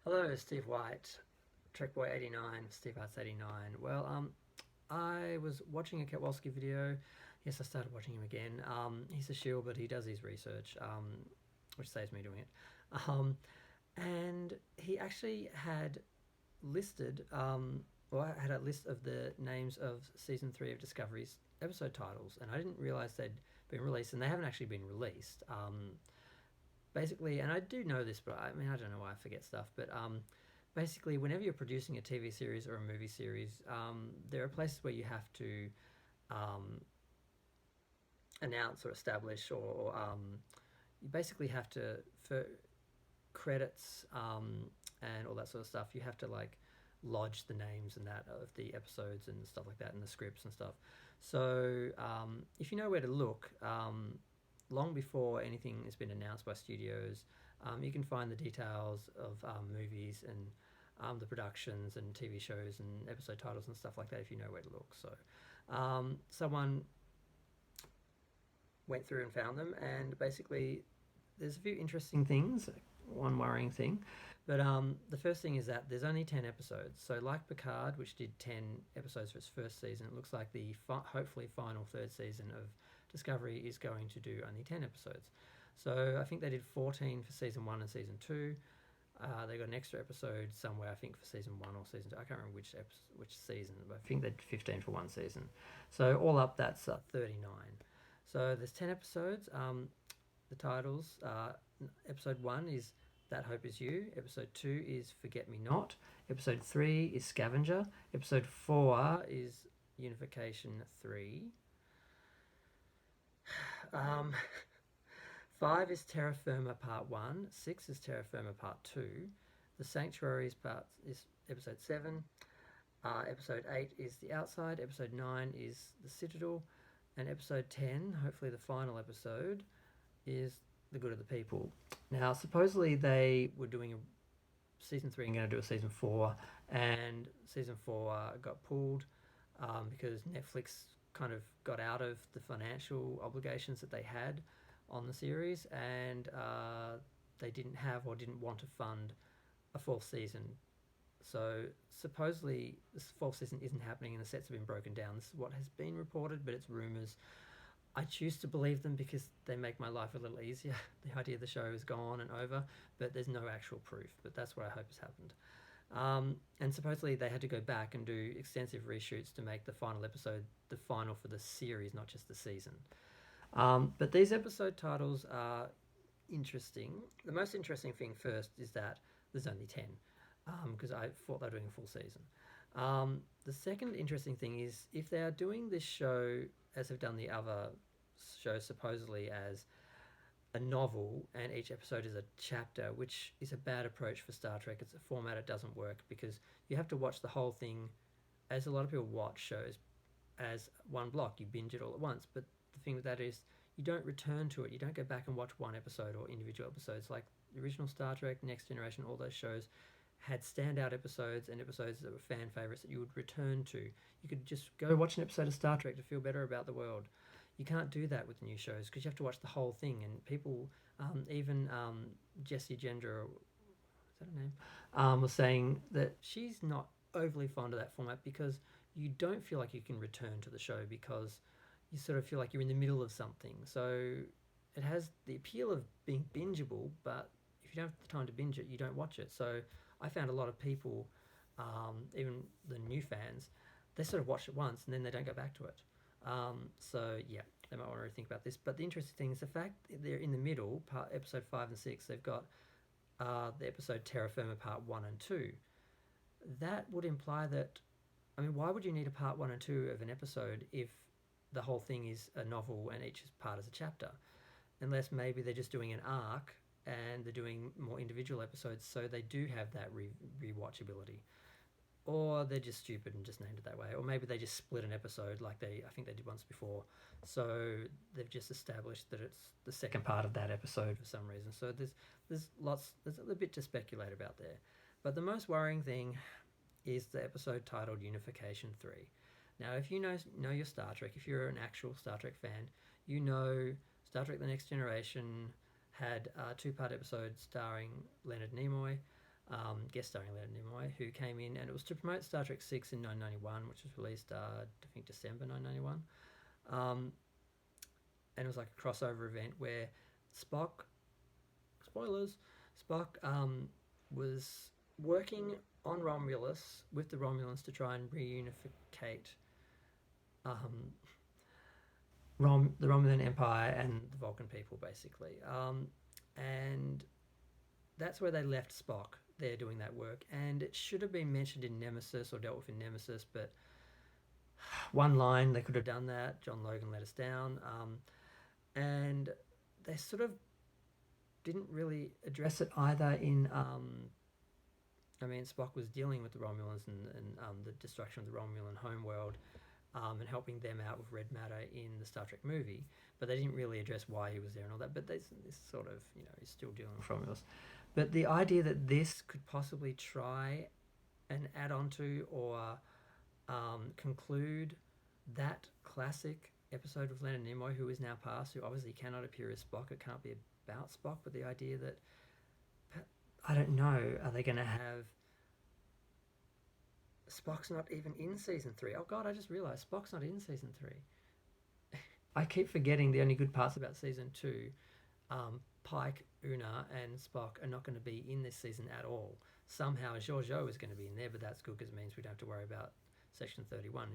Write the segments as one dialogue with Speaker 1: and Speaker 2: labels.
Speaker 1: Hello, Steve White, Trekboy89, Steve Arts 89. I was watching a Ketwalski video. Yes, I started watching him again. He's a shill, but he does his research, which saves me doing it. Um, and he actually had listed, or had a list of the names of season 3 of Discovery's episode titles, and I didn't realize they'd been released, and they haven't actually been released. Basically, and I do know this, but I mean, I don't know why I forget stuff, but basically, whenever you're producing a TV series or a movie series, there are places where you have to um, announce or establish, or you basically have to, for credits and all that sort of stuff, you have to like lodge the names and that of the episodes and stuff like that, and the scripts and stuff. So if you know where to look, long before anything has been announced by studios, you can find the details of movies and the productions and TV shows and episode titles and stuff like that if you know where to look. So someone went through and found them, and basically there's a few interesting things. One worrying thing, but the first thing is that there's only 10 episodes. So, like Picard, which did 10 episodes for its first season, it looks like the hopefully final third season of Discovery is going to do only 10 episodes. So, I think they did 14 for season 1 and season 2. They got an extra episode somewhere, I think, for season 1 or season 2. I can't remember which season, but I think they did 15 for one season. So, all up, that's 39. So, there's 10 episodes. The titles episode 1 is That Hope Is You. Episode 2 is Forget Me Not. Episode 3 is Scavenger. Episode 4 is Unification 3. Um, 5 is Terra Firma Part 1. 6 is Terra Firma Part 2. The Sanctuary is episode 7. Episode 8 is The Outside. Episode 9 is The Citadel. And episode 10, hopefully the final episode, is The Good of the People. Now, supposedly they were doing a season 3 and going to do a season 4, and season 4 got pulled because Netflix kind of got out of the financial obligations that they had on the series, and they didn't have or didn't want to fund a fourth season. So supposedly this fourth season isn't happening and the sets have been broken down. This is what has been reported, but it's rumours. I choose to believe them because they make my life a little easier. The idea of the show is gone and over, but there's no actual proof. But that's what I hope has happened. And supposedly they had to go back and do extensive reshoots to make the final episode the final for the series, not just the season. But these episode titles are interesting. The most interesting thing first is that there's only 10, because I thought they were doing a full season. The second interesting thing is if they are doing this show as they've done the other shows, supposedly as a novel, and each episode is a chapter, which is a bad approach for Star Trek. It's a format that doesn't work because you have to watch the whole thing, as a lot of people watch shows, as one block. You binge it all at once. But the thing with that is you don't return to it. You don't go back and watch one episode or individual episodes. Like the original Star Trek, Next Generation, all those shows had standout episodes and episodes that were fan favorites that you would return to. You could just go watch an episode of Star Trek to feel better about the world. You can't do that with new shows because you have to watch the whole thing. And people, even Jessie Gender, is that her name, was saying that she's not overly fond of that format because you don't feel like you can return to the show because you sort of feel like you're in the middle of something. So it has the appeal of being bingeable, but if you don't have the time to binge it, you don't watch it. So I found a lot of people, even the new fans, they sort of watch it once and then they don't go back to it. So yeah, they might want to think about this. But the interesting thing is the fact they're in the middle, episode 5 and 6, they've got the episode Terra Firma Part 1 and 2. That would imply that, I mean, why would you need a Part 1 and 2 of an episode if the whole thing is a novel and each part is a chapter? Unless maybe they're just doing an arc and they're doing more individual episodes, so they do have that rewatchability, or they're just stupid and just named it that way, or maybe they just split an episode like I think they did once before, so they've just established that it's the second part of that episode for some reason. So there's a bit to speculate about there, but the most worrying thing is the episode titled Unification 3. Now, if you know your Star Trek, if you're an actual Star Trek fan, you know Star Trek The Next Generation had a two-part episode starring Leonard Nimoy. guest starring Leonard Nimoy, who came in, and it was to promote Star Trek 6 in 1991, which was released, I think, December 1991. And it was like a crossover event where Spock, spoilers, Spock was working on Romulus with the Romulans to try and reunificate the Romulan Empire and the Vulcan people, basically. And that's where they left Spock there doing that work. And it should have been mentioned in Nemesis or dealt with in Nemesis, but one line, they could have done that. John Logan let us down. And they sort of didn't really address it either in... Spock was dealing with the Romulans and the destruction of the Romulan homeworld, and helping them out with red matter in the Star Trek movie, but they didn't really address why he was there and all that. But this sort of, he's still dealing with Romulus. But the idea that this could possibly try and add on to or conclude that classic episode of Leonard Nimoy, who is now past, who obviously cannot appear as Spock, it can't be about Spock, but the idea that, I don't know, are they going to have... Spock's not even in season 3. Oh god, I just realised Spock's not in season 3. I keep forgetting the only good parts about season 2. Pike, Una, and Spock are not going to be in this season at all. Somehow Georgiou is going to be in there, but that's good because it means we don't have to worry about Section 31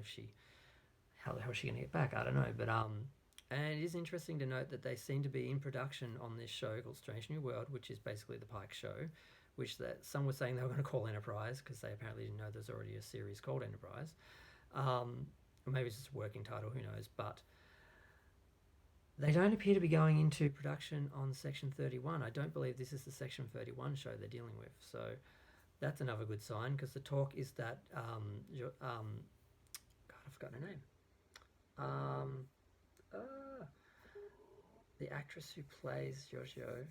Speaker 1: how the hell is she going to get back? I don't know. But and it is interesting to note that they seem to be in production on this show called Strange New World, which is basically the Pike show, which that some were saying they were going to call Enterprise because they apparently didn't know there's already a series called Enterprise. Or maybe it's just a working title, who knows. But they don't appear to be going into production on Section 31. I don't believe this is the Section 31 show they're dealing with. So that's another good sign, because the talk is that... God, I forgot her name. The actress who plays Georgiou...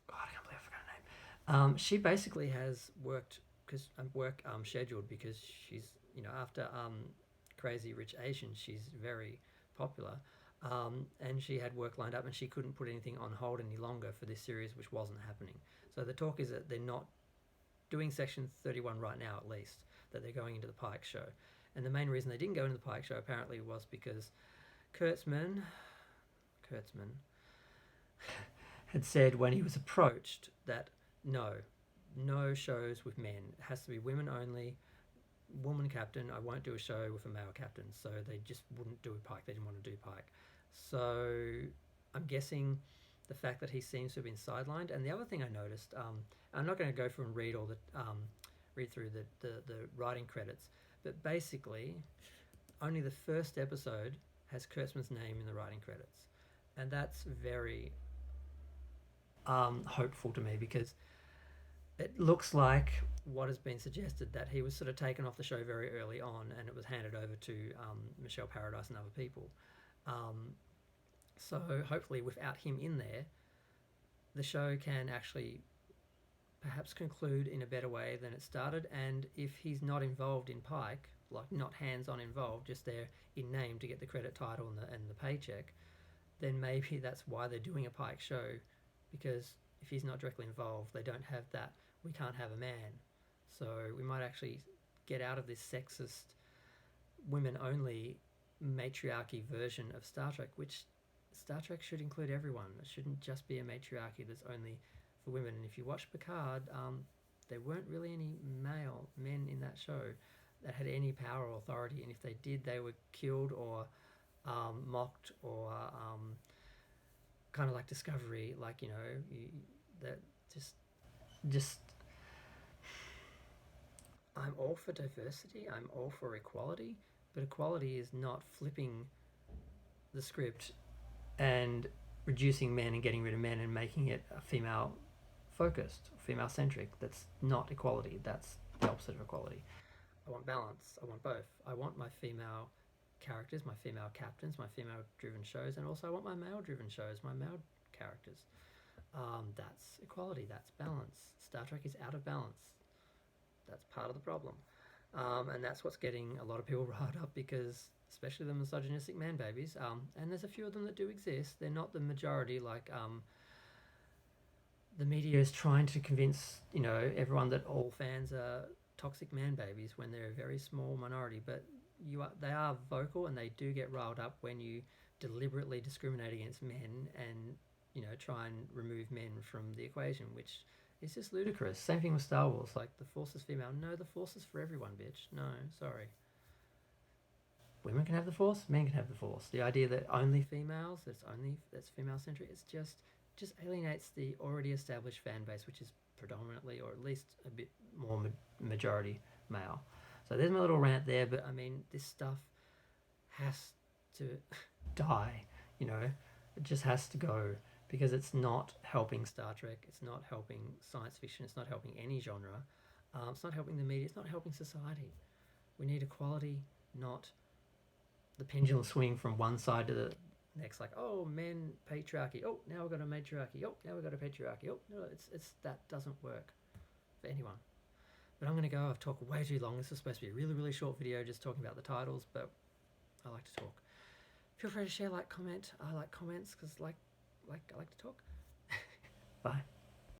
Speaker 1: God, I can't believe I forgot her name. She basically has work scheduled because she's, after Crazy Rich Asians, she's very popular. And she had work lined up and she couldn't put anything on hold any longer for this series, which wasn't happening. So the talk is that they're not doing Section 31 right now, at least, that they're going into the Pike show. And the main reason they didn't go into the Pike show apparently was because Kurtzman had said when he was approached that no shows with men. It has to be women only, woman captain. I won't do a show with a male captain. So they just wouldn't do a Pike. They didn't want to do Pike. So I'm guessing the fact that he seems to have been sidelined. And the other thing I noticed, I'm not going to go through and read through the writing credits, but basically only the first episode has Kurtzman's name in the writing credits. And that's very hopeful to me, because it looks like what has been suggested, that he was sort of taken off the show very early on and it was handed over to Michelle Paradise and other people. So hopefully without him in there, the show can actually perhaps conclude in a better way than it started. And if he's not involved in Pike, like not hands-on involved, just there in name to get the credit title and the paycheck, then maybe that's why they're doing a Pike show, because if he's not directly involved, they don't have that, we can't have a man. So we might actually get out of this sexist, women-only matriarchy version of Star Trek, which Star Trek should include everyone. It shouldn't just be a matriarchy that's only for women. And if you watch Picard, there weren't really any male men in that show that had any power or authority, and if they did, they were killed or mocked or kind of like Discovery, like, that just I'm all for diversity, I'm all for equality, but equality is not flipping the script and reducing men and getting rid of men and making it female focused, female centric. That's not equality, that's the opposite of equality. I want balance, I want both. I want my female characters, my female captains, my female driven shows, and also I want my male driven shows, my male characters. That's equality, that's balance. Star Trek is out of balance. That's part of the problem. And that's what's getting a lot of people riled up, because especially the misogynistic man babies, and there's a few of them that do exist. They're not the majority, like the media is trying to convince, you know, everyone that all fans are toxic man babies when they're a very small minority. But they are vocal, and they do get riled up when you deliberately discriminate against men and, you know, try and remove men from the equation, which is just ludicrous. Same thing with Star Wars. Like, the Force is female. No, the Force is for everyone, bitch. No, sorry. Women can have the Force, men can have the Force. The idea that only females, that's female centric, it's just alienates the already established fan base, which is predominantly, or at least a bit more majority male. So there's my little rant there. But I mean, this stuff has to die. You know, it just has to go, because it's not helping Star Trek. It's not helping science fiction. It's not helping any genre. It's not helping the media. It's not helping society. We need equality, not the pendulum swing from one side to the next. Like, oh, men, patriarchy. Oh, now we've got a matriarchy. Oh, now we've got a patriarchy. Oh, no, it's that doesn't work for anyone. But I'm going to go. I've talked way too long. This was supposed to be a really, really short video just talking about the titles, but I like to talk. Feel free to share, like, comment. I like comments because, like I like to talk. Bye.